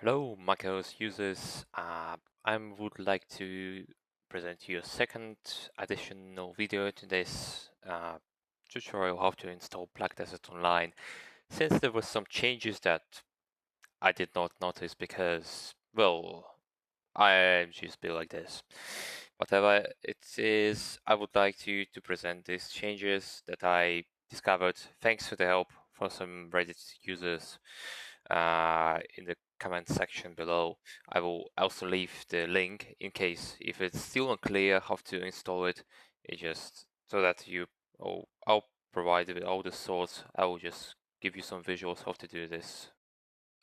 Hello, macOS users. I would like to present you a second additional video to this tutorial how to install Black Desert Online. Since there were some changes that I did not notice because, well, I just built like this. Whatever it is, I would like to present these changes that I discovered thanks to the help from some Reddit users in the comment section below. I will also leave the link in case if it's still unclear how to install it. It just so that I'll provide with all the source. I will just give you some visuals how to do this.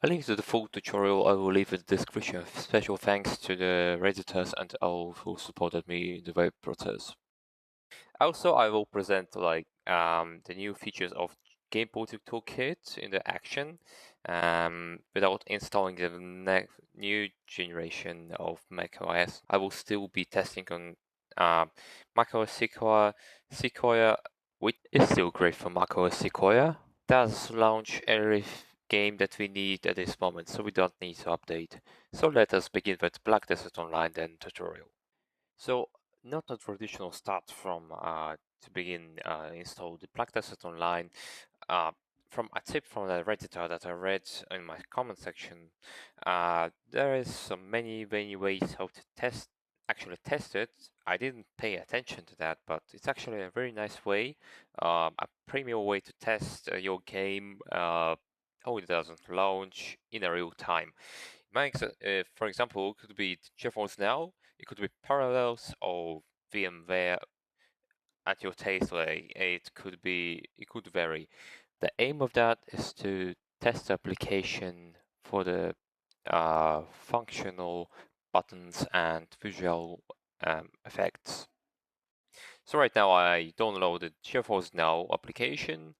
A link to the full tutorial I will leave in the description. Special thanks to the Redditors and all who supported me in the web process. Also, I will present the new features of gameporting toolkit in the action without installing the new generation of macOS. I will still be testing on macOS Sequoia, which is still great for macOS Sequoia. Does launch every game that we need at this moment, so we don't need to update. So let us begin with Black Desert Online then tutorial. So not a traditional start from to begin install the Black Desert Online. From a tip from the Redditor that I read in my comment section, there is so many ways how to actually test it. I didn't pay attention to that, but it's actually a very nice way, a premium way to test your game, how it doesn't launch in a real time. For example, it could be GeForce Now, it could be Parallels or VMware at your taste. It could vary. The aim of that is to test the application for the functional buttons and visual effects. So right now I downloaded GeForce Now application.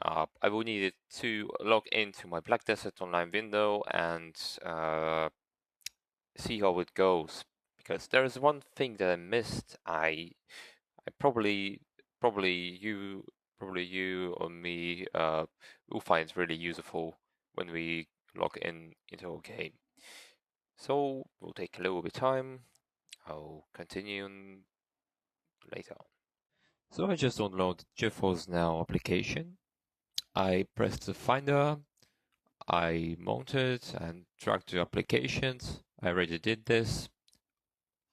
I will need it to log into my Black Desert Online window and see how it goes. Because there is one thing that I missed. I probably you or me will find it really useful when we log into a game. So we'll take a little bit of time. I'll continue later on. So I just downloaded GeForce Now application. I pressed the Finder. I mounted and dragged the applications. I already did this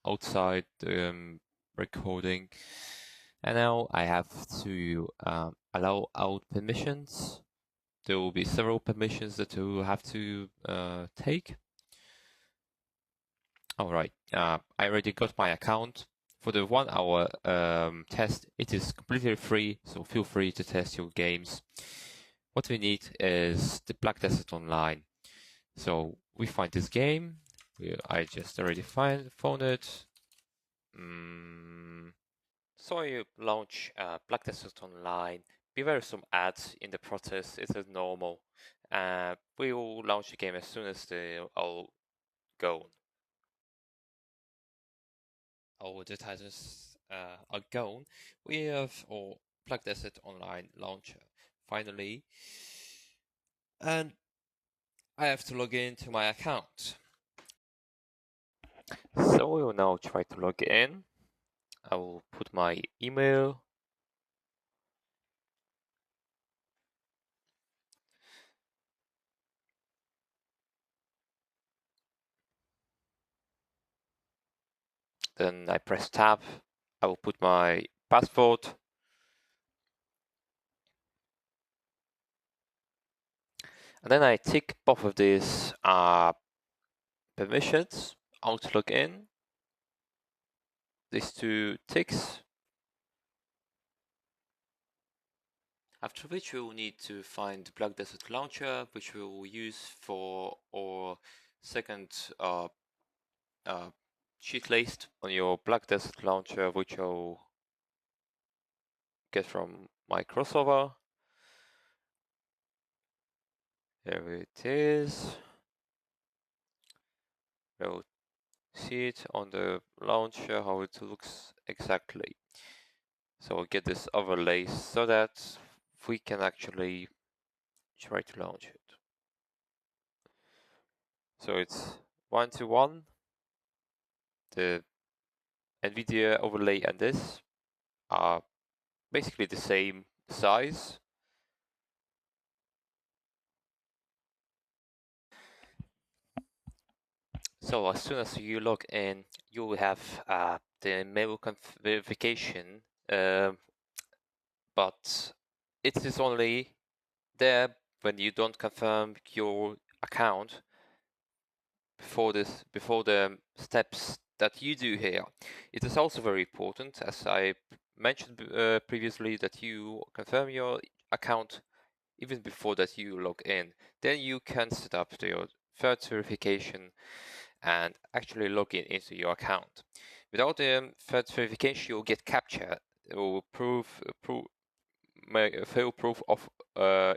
outside the recording. And now I have to allow out permissions. There will be several permissions that you will have to take. All right, I already got my account. For the 1 hour test, it is completely free, so feel free to test your games. What we need is the Black Desert Online. So we find this game. I just already found it. So you launch Black Desert Online. Beware some ads in the process. It is normal. We will launch the game as soon as they all go. All the titles are gone. We have our Black Desert Online launcher finally, and I have to log into my account. So we will now try to log in. I will put my email. Then I press tab. I will put my password. And then I tick both of these permissions, how to log in. These two ticks. After which we will need to find the Black Desert Launcher, which we will use for our second cheat list on your Black Desert Launcher, which I'll get from my crossover. There it is. We'll see it on the launcher, how it looks exactly. So I'll get this overlay so that we can actually try to launch it. So it's 1-to-1. The NVIDIA overlay and this are basically the same size. So as soon as you log in, you will have the mail verification, but it is only there when you don't confirm your account before the steps that you do here. It is also very important, as I mentioned previously, that you confirm your account even before that you log in. Then you can set up your third verification and actually log in into your account. Without the third verification, you'll get captured. It will fail proof of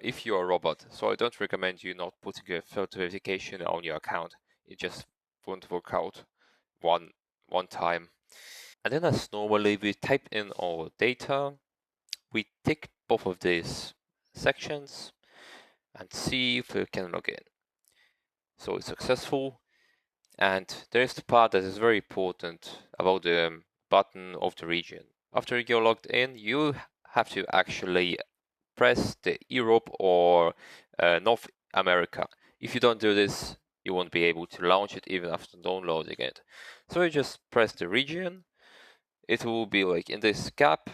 if you're a robot. So I don't recommend you not putting a third verification on your account. It just won't work out one time. And then as normally we type in our data, we tick both of these sections and see if we can log in. So it's successful. And there's the part that is very important about the button of the region. After you're logged in, you have to actually press the Europe or North America. If you don't do this, you won't be able to launch it even after downloading it. So you just press the region. It will be like in this gap.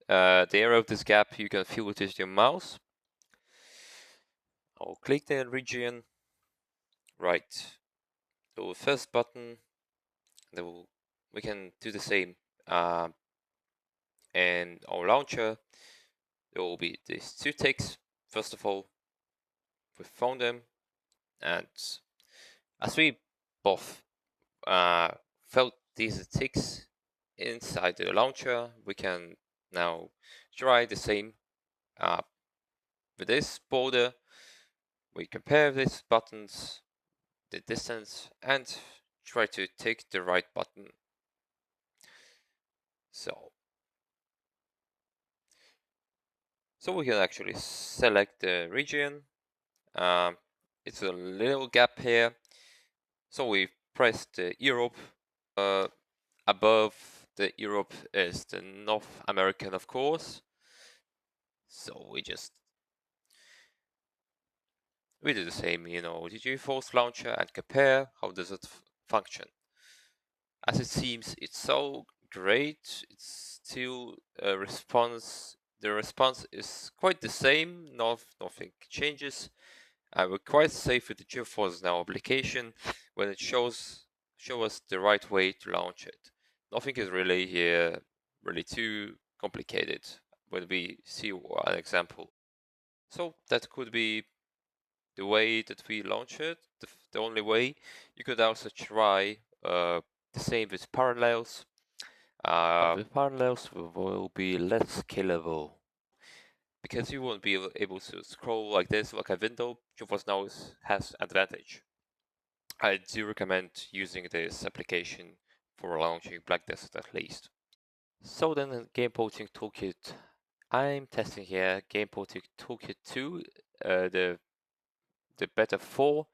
The area of this gap you can feel with your mouse. I'll click the region. Right. The first button. We can do the same. And our launcher, there will be these two ticks. First of all, we found them, and as we both felt these ticks inside the launcher, we can now try the same with this border. We compare these buttons, the distance, and try to tick the right button. So we can actually select the region. It's a little gap here. So we press the Europe. Above the Europe is the North American, of course. So we do the same, the GeForce launcher and compare how does it function. As it seems, it's so great. It's still a response. The response is quite the same. Nothing changes. We're quite safe with the GeForce Now application when it show us the right way to launch it. Nothing is really here really too complicated when we see an example. So that could be the way that we launch it, the only way. You could also try the same with parallels. With parallels will be less scalable because you won't be able to scroll like this, like a window. GeForce Now has advantage. I do recommend using this application for launching Black Desert at least. So then in Gameporting Toolkit, I'm testing here Gameporting Toolkit 2, the beta 4.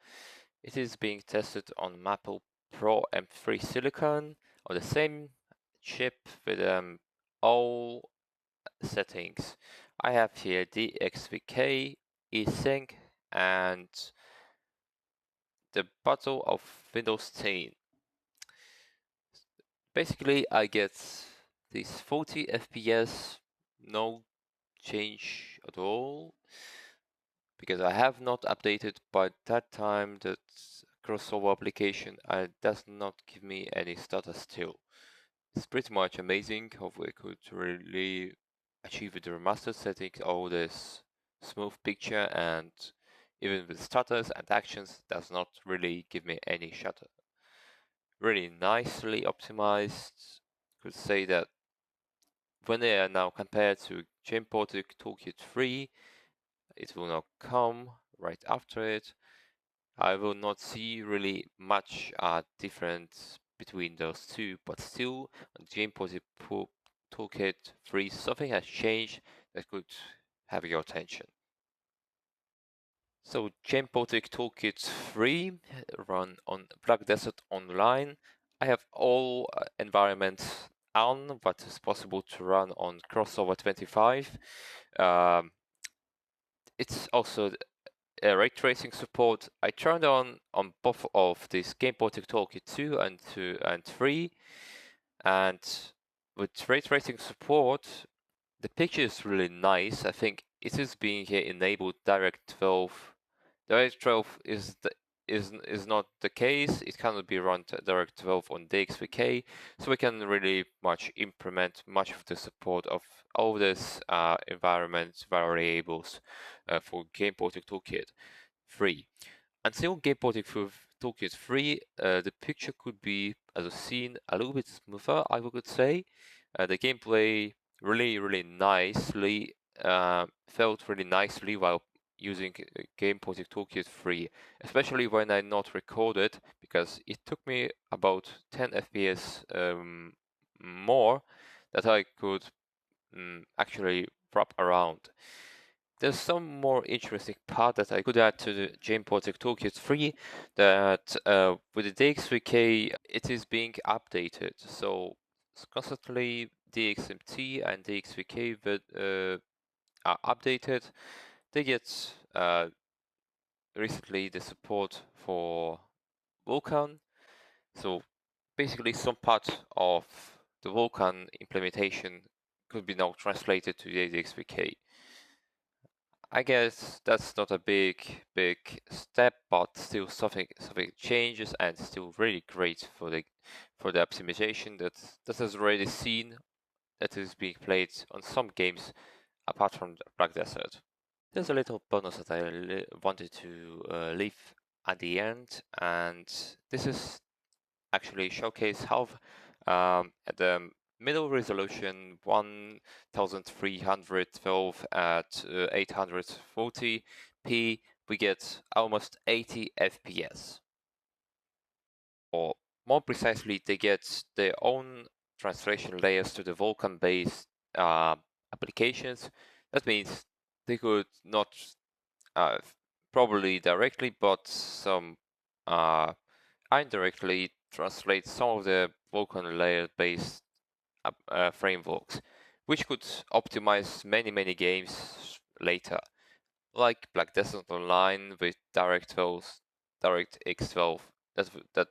It is being tested on Maple Pro M3 Silicon on the same chip with all settings. I have here DXVK, eSync, and the bottle of Windows 10. Basically, I get these 40 FPS, no change at all, because I have not updated by that time that crossover application. It does not give me any status still. It's pretty much amazing how we could really achieve with the remastered settings all this smooth picture, and even with status and actions does not really give me any shutter. Really nicely optimized. Could say that when they are now compared to GamePorting Toolkit 3, it will now come right after it. I will not see really much difference between those two, but still on GamePorting Toolkit 3, something has changed that could have your attention. So GamePorting Toolkit 3 run on Black Desert Online. I have all environments on what is possible to run on Crossover 25. It's also ray tracing support. I turned on both of this GamePorting Toolkit 2 and 3, and with ray tracing support, the picture is really nice. I think it is being here enabled Direct 12. Direct 12 is not the case. It cannot be run Direct 12 on DXVK, so we can really much implement much of the support of all this environment variables for GamePorting Toolkit 3. Until GamePorting Toolkit 3, the picture could be, as a scene, a little bit smoother, I would say. The gameplay really nicely felt really nicely while using GamePorting Toolkit 3, especially when I not recorded, because it took me about 10 FPS more that I could actually wrap around. There's some more interesting part that I could add to the GamePorting Toolkit 3, that with the DXVK it is being updated. So constantly DXMT and DXVK are updated. They get recently the support for Vulkan. So basically some part of the Vulkan implementation could be now translated to the DXVK. I guess that's not a big step, but still something changes, and still really great for the optimization that is already seen, that is being played on some games apart from Black Desert. There's a little bonus that I wanted to leave at the end, and this is actually showcase how at the middle resolution 1312 at 840p we get almost 80 FPS, or more precisely they get their own translation layers to the Vulkan based applications. That means they could not probably directly but some indirectly translate some of the Vulkan layer-based frameworks, which could optimize many games later, like Black Desert Online with DirectX 12, that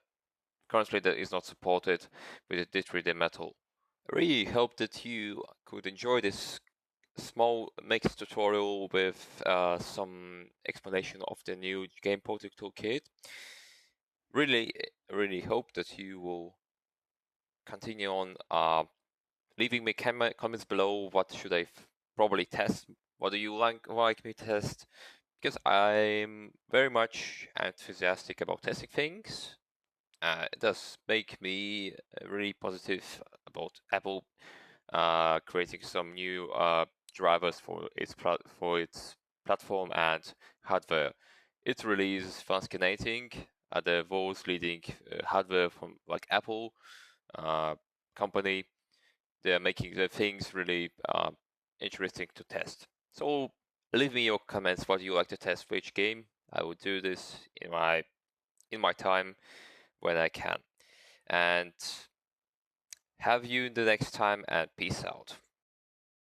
currently that is not supported with the 3D Metal. I really hope that you could enjoy this small mixed tutorial with some explanation of the new GamePorting Toolkit. Really hope that you will continue on leaving me comments below. What should I probably test? What do you like me to test? Because I'm very much enthusiastic about testing things. It does make me really positive about Apple creating some new drivers for its platform and hardware. It really is fascinating. The world's leading hardware from like Apple company, they're making the things really interesting to test. So leave me your comments. What do you like to test for each game? I will do this in my time when I can. And have you the next time, and peace out.